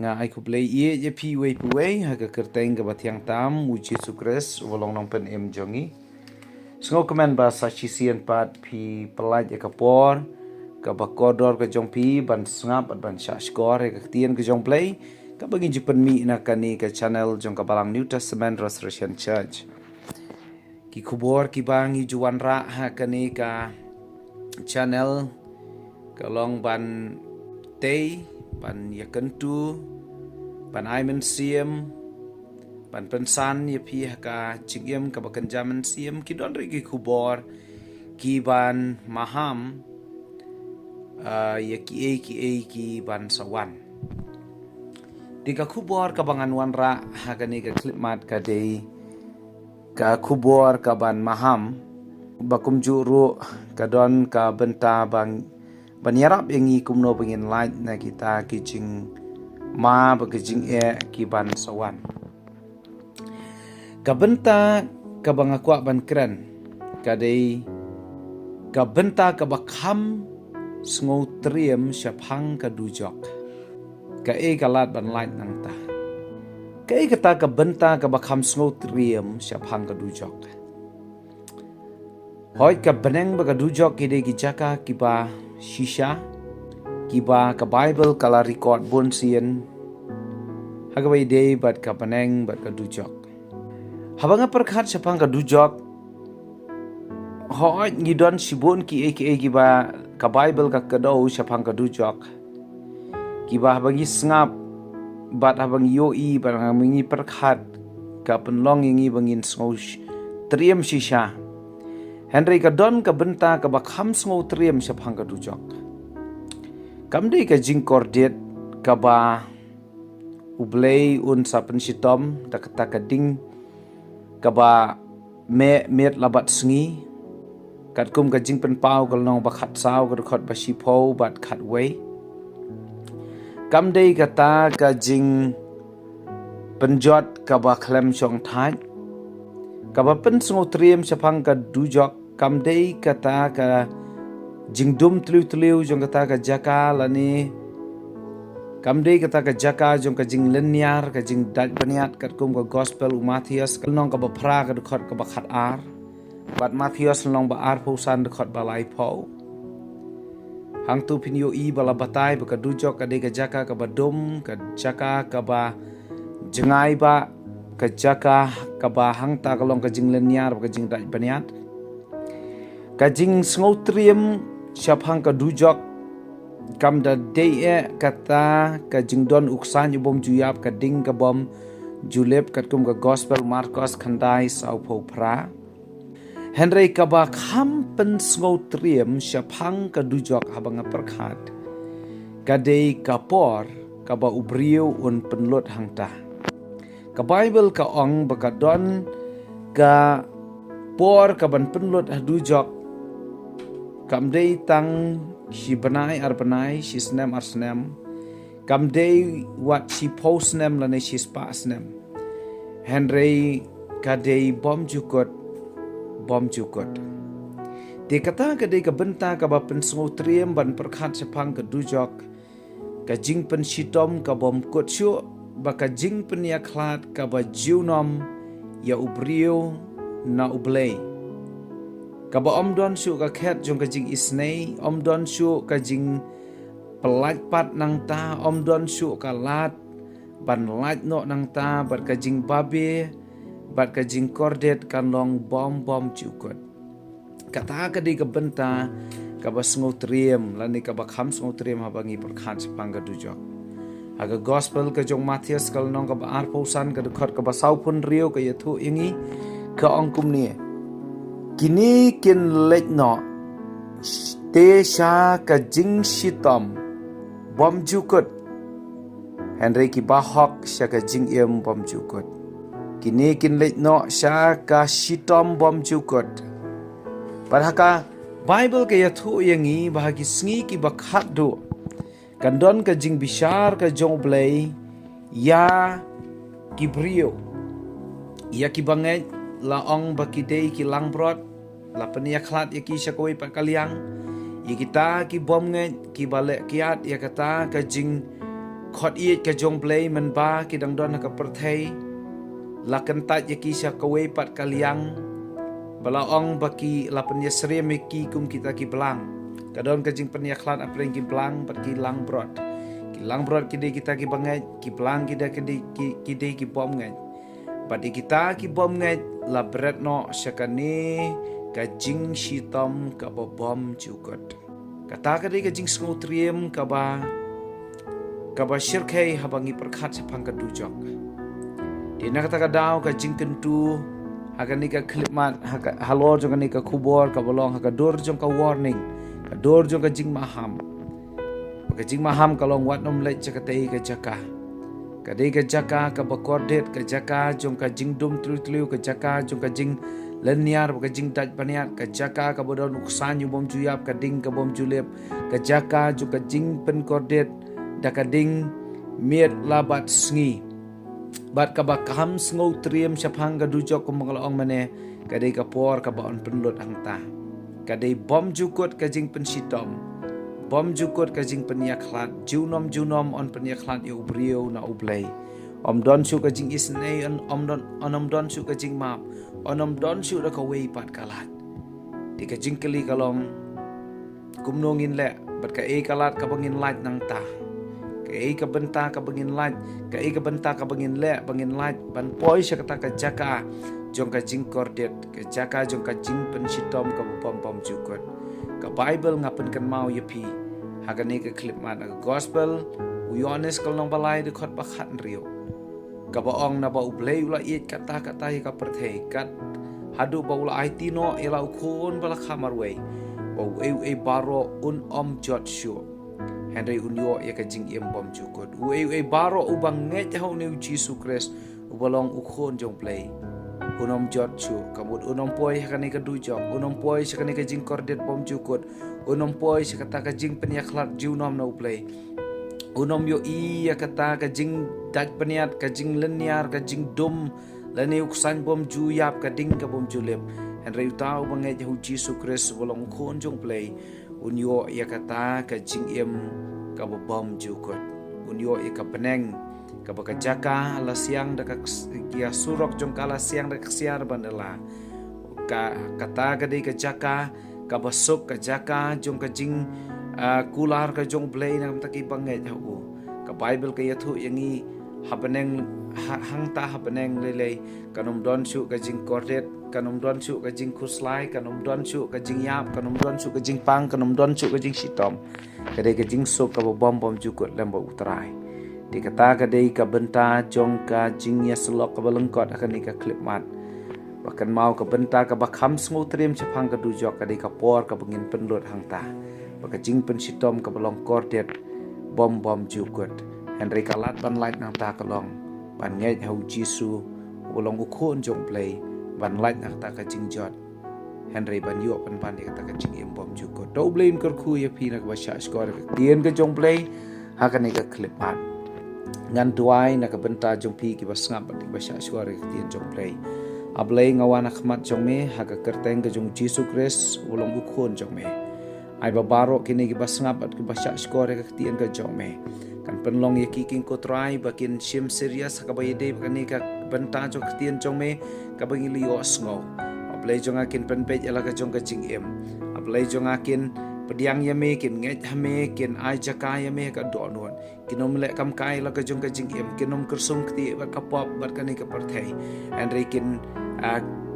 nga ai ku play ye je pi we pu we ha ka kerteng ka bathiang tam mu Jesu Kris wolong nong pen em jongi sngo komen ba sa chi sian pat pi pelaj ka por ka ba kodor ka jong pi ban snap ban sha skor ka tien ka jong play ka bagi jipen mi na kani ka channel jong ka balang New Testament Restoration Church ki kubor ki bangi juan ra ha kani ka channel kalong ban tei ban yakentu ban aimen siem ban pensan ya pi ka chingiem ka bakan jaman siem ki don ri ki kubor ki ban maham ya ki ban sawan di ka kubor ka bangan wan ra ha kani ka klipmat ka dei ka kubor ka ban maham bakum juru ka don ka benta bang banyarap yang i kumno pengin light na kita kijing ma bagajing ki ban sawan ka benta ka bangakwa ban kren ka dei ka benta ka bakham sngo triem shaphang ka dujok ka kalat ban light nang ta ka kata ka benta ka bakham sngo triem shaphang ka dujok hoi ka beneng baga dujok ki dei ki jaka ki ba shisha kiba ka Bible kala record bon sien hagawai day bat ka paneng bat ka dujok habanga perkhat sapang ka dujok hoi ngidon sibon ki ba ka Bible ka kadau sapang ka dujok kiba habangi ngap bat habang yoi bat ngamingi perkhat ka penlong ingi bangin sngosh triem shisha Henry ka don ka benta ka bakham sngo triem sapang ka dujok kamde ka jingkordet ka ba ublei un sapen sitom da kata ka ding ka ba met labat sngi kat kum ka jing pen pau ka long ba khat saw ka khot ba shipo bat khat wei kamde ka ta ka jing penjot ka ba klem chong thai ka ba pen sngo triem sapang ka dujok kamde kata ka jingdum tliu jong kata ka jaka lani kamde kata ka jaka jong ka jing lenyar ka jing daj baniat kat kum ka gospel Matthias kalnong ka ba pra ka khot ka ba khat ar bat Matthias long ba ar phusan khot ba lai pho hang tu pin yo i bala batai ba ka dujok ka de ka jaka ka ba dum ka jaka ka ba jengai ba ka jaka ka ba hang ta kalong ka jing lenyar ka jing daj baniat ka jing sngo triem siaphang ka dujok kam da dei kata ka jing don uksan bom juyap ka ding ka bom julep kat kum ka gospel Marcos khandai sau pho pra Henry ka ba kham pen sngo triem siaphang ka dujok habanga perkhat ka dei ka por ka ba ubriu un penlot hangta ka Bible ka ong ba ka don ka por ka ban penlot dujok kam dei tang si banai ar banai si snem ar snem kam dei wat si post snem lane si spa snem Henry ka dei bom jukot de kata ka dei ka benta ka ba pen sngo triem ban perkhat sepang ka dujok ka jing pen sitom ka bom kot shu ba ka jing pen ya khlat ka ba jiunom ya ubrio na ublei Kaba om don su ka khet jong ka jing isnei om don su ka jing pelaj pat nang ta om don su ka lat ban laj no nang ta bat ka jing babe bat ka jing kordet kan long bom chukot kata ka di ka benta ka ba sngo triem lani ka ba kham sngo triem habangi perkhat sepang ka dujok aga gospel ka jong Matthias kal nong ka ba ar pausan ka khot ka ba saupun rio ka yathu ingi ka ongkum ni kini kin lek no te sha ka jing shitom bom jukot Henry ki bahok sha ka jing bom jukot kini kin lek no sha ka shitom bom jukot parhaka Bible ka yathu yangi bahagi sngi ki bakhat do kandon ka jing bishar ka jong blei ya ki brio ya ki bangai la ong bakidei ki langbrot la penia khlat ya ki sakoi pa kaliang ya kita ki bom nge ki bale kiat ya kata ka jing khot iet ka jong play men ba ki dang don ka perthei lakan tat yaki sya kawe pat kaliang balaong baki lapan yasre meki kum kita ki belang kadon ka jing penya khlan apreng ki belang pat ki lang brot kide kita ki bangai ki belang kide ki bom ngai padi kita ki bom ngai la bret no syakane ka jing shitom ka bom jukot kata ka jing sngotriem ka ba syirkai habangi perkhat sapang ka dujok di nak kata ka daw ka jing kentu hakani ka klipmat halor jong ka kubor ka bolong ka dor jong ka warning ka dor jong ka jing maham kalong wat nom lech cakatei ka jaka kadei ka jaka ka bakordet ka jaka jong ka jing dum tlu ka jaka jong ka jing leniar ka jing daj paniat ka jaka ka bodon uksan yu bom juyap ka ding ka bom julep ka jaka jong ka jing pen kordet da ka ding miet labat sngi bat ka bakam sngo triem sapang ka dujok ko manglaong mane kadei ka por ka baon penlut angta kadei bom jukut ka jing pensitom bom jukut ka jing penyakhlat junom on penyakhlat yo brio na ublay om don su ka jing isnei om don su ka jing map onom don su da ka wei pat kalat di ka jing kali kalong kumnongin le bat ka e kalat ka bangin light nang ta ka e ka benta ka bangin light ka e ka benta ka bangin le bangin light ban poi sya kata ka jaka jong ka jing kordet ka jaka jong ka jing pensitom ka bom jukut ka Bible ngapen kan mau yepi hagani ka klip man ka gospel uyones kalong balai de khot bakhat rio ka baong na ba ublei ula iet kata ka perthei kat hadu ba ula aitino ela ukon bala khamarwei ba e baro om jot shu Henry unyo ya ka jing em bom jukut e baro ubang nge hau ne Jesus Christ ubalong ukon jong play unom jot chu kamut unom poi hakani ka dujok unom poi sakani ka jing kordet bom jukut unom poi sakata ka jing penyakhlat junom na uplay unom yo i ya kata ka jing daj peniat ka jing leniar ka jing dum lani uksan bom juyap ka ding ka bom julep Henry utau bangai hu Jesus Christ bolong khon jong play unyo ya kata ka jing em ka bom jukut unyo ya ka peneng kabaka jaka ala siang da kia surok jong kala siang da siar bandela ka kata ka de ka jaka ka basuk ka jaka jong ka jing kular ka jong play nam taki bangai hu ka Bible ka yathu yangi habaneng hangta habaneng lele kanom don su ka jing kordet kanom don su ka jing kuslai kanom don su ka jing yap kanom don su ka jing pang kanom don su ka jing sitom ka de ka jing sok ka bom jukut lembo utrai di kata ka dei ka benta jong ka jing ya selok ka balengkot akan ka klip mat bahkan mau ka benta ka bakham sngotrem chapang ka dujok ka dei ka por ka bengin penlut hangta baka jing pensitom ka balong kordet bom jukut Henry kalat ban light nang ta kalong ban ngai hau jisu ulong ukhon jong play ban light nang ta ka jing jot Henry ban yo pan di kata ka jing em bom jukut do blame kar khu ya phi na ka basha skor tien ka jong play hakan ka klip mat ngan tuai na ka benta jong pi ki basngap di basha suara tien jong play ablay ngawan akhmat jong me haka kerteng ka jong Jesus Christ ulong ukhon jong me ai babaro kini ki basngap at ki basha suara tien ka jong me kan penlong ye kiking ko try bakin shim serious ka bayde bakani ka benta jong tien jong me ka bangi liyo sngo ablay jong akin penpej ala ka jong ka jing em ablay jong akin pediang ya me kin nget hame kin ai jaka ya me ka do non kinom le kam kai la ka jong ka jing em kinom kersung kti ba ka pop ba ka ni ka parthai and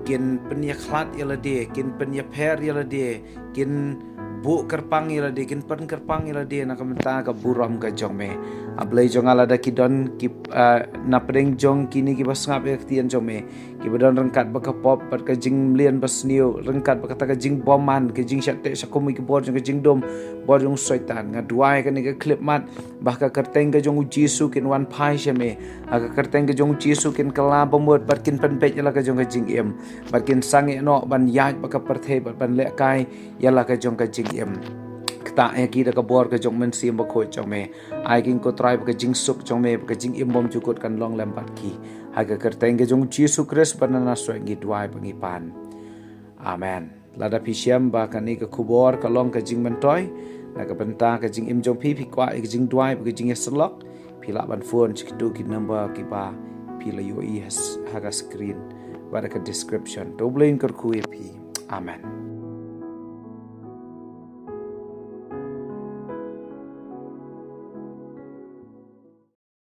kin penyakhlat ya la de kin penyaper ya la de kin bu kerpang ya la de kin pen kerpang ya la de na ka menta ka buram ka jong me ablay jong ala da kidon ki na preng jong kini ki basngap ya tien jong me ki badon rengkat ba ka pop ba ka jing mlien basniu rengkat ba ka jing boman ki jing syatte sakum ki bor jong ka jing dom bor jong syaitan ngaduai ka ni ka klip mat bah ka kerteng ka jong jisu kin wan pai syame ka kerteng ka jong jisu kin kala bomot ba kin penpej la ka jong ka jing em ba kin sange no ban yaj ba ka parthe ba ban le kai ya la ka jong ka jing em ta ki da ka bor ka jong men sim ba khoi jong me ai king ko try ka jing suk jong me ka jing im bom jukut kan long lempat ki ha ka kerteng ka jong Jesus Christ banana so ngi dwai bangi pan amen lada pisiam ba kan ni ka kubor ka long ka jing mentoy na ka benta ka jing im jong pi kwa ka jing dwai ka jing selok pila ban phone chikitu ki number ki ba pila yo i has haga screen pada ke description to blain kerku epi. Amen.